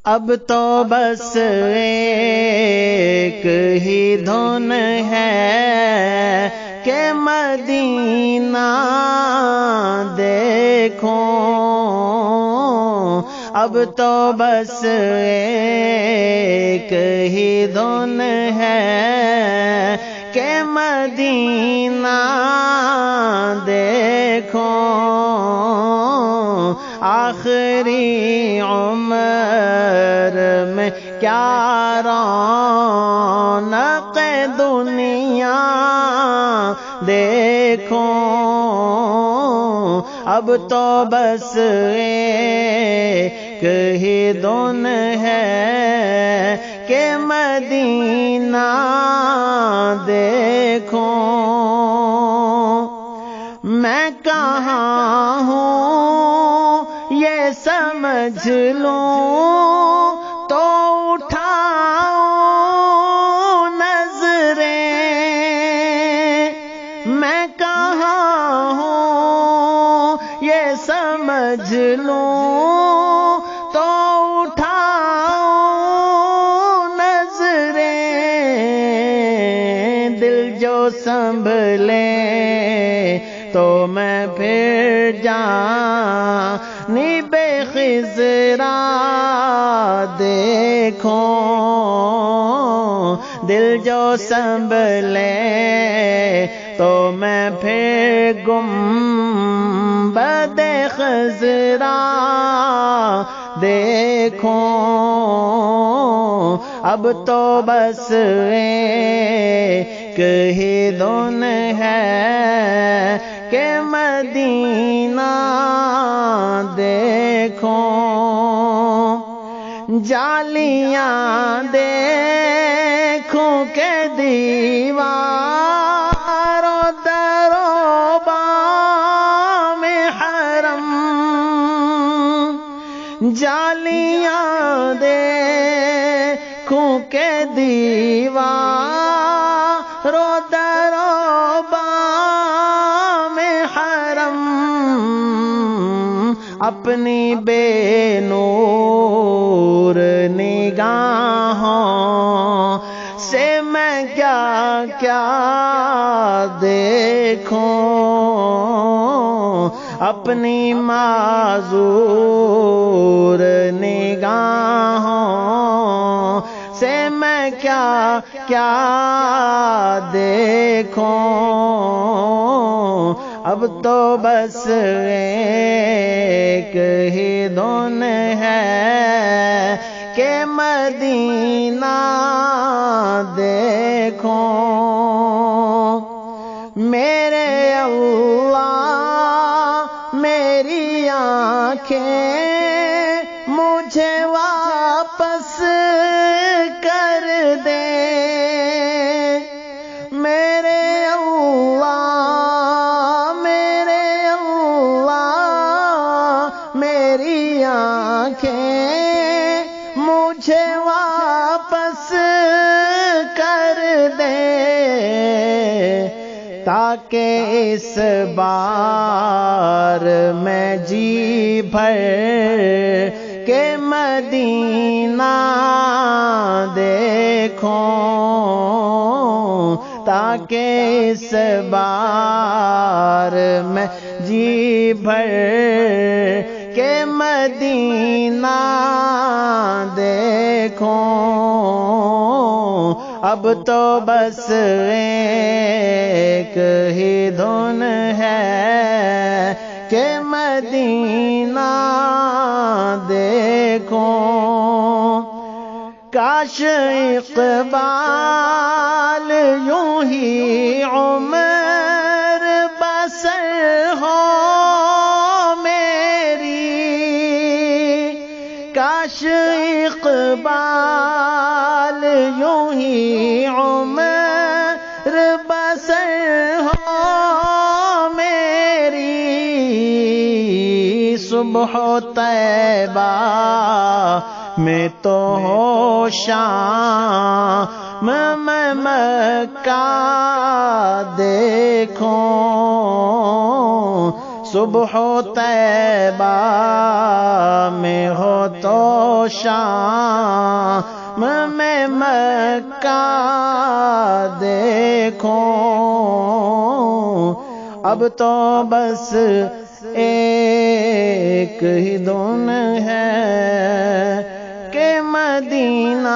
اب تو بس ایک ہی دھن ہے کہ مدینہ دیکھو، اب تو بس ایک ہی دھن ہے کہ مدینہ دیکھو، آخری عمر میں کیا رونق دنیا دیکھو، اب تو بس ایک ہی دن ہے کہ مدینہ دیکھو، میں کہاں ہوں یہ سمجھ لوں تو اٹھاؤں نظریں، میں کہاں ہوں یہ سمجھ لوں تو اٹھاؤں نظریں، دل جو سنبھلے تو میں پھر جانب خضرا دیکھوں، دل جو سنبھلے تو میں پھر گنبد خضرا دیکھوں، اب تو بس ایک ہی دن ہے کہ مدینہ دیکھو، جالیاں دیکھوں کہ دیوار و در و بام حرم، جالیاں دیکھوں کہ دیوار و در و بام حرم، اپنی بے نور نگاہوں سے میں کیا کیا دیکھوں، اپنی معذور نگاہوں سے میں کیا کیا دیکھوں، اب تو بس ایک ہی دن ہے کہ مدینہ دیکھو، میرے اللہ میری آنکھیں مجھے واپس کر دے، میرے اللہ میری آنکھیں مجھے واپس کر دے، تاکہ اس بار میں جی بھر کہ مدینہ دیکھوں، تاکہ اس بار میں جی بھر کہ مدینہ دیکھوں، اب تو بس ایک ہی دن ہے کہ مدینہ دیکھوں، کاش اقبال یوں ہی عمر بسر ہو میری، کاش اقبال یوں ہی عمر بسر ہو میری، صبح طیبہ میں تو ہو شام میں مکہ دیکھوں، صبح طیبہ میں ہو تو شام میں مکہ دیکھوں، اب تو بس ایک ہی دن ہے کہ مدینہ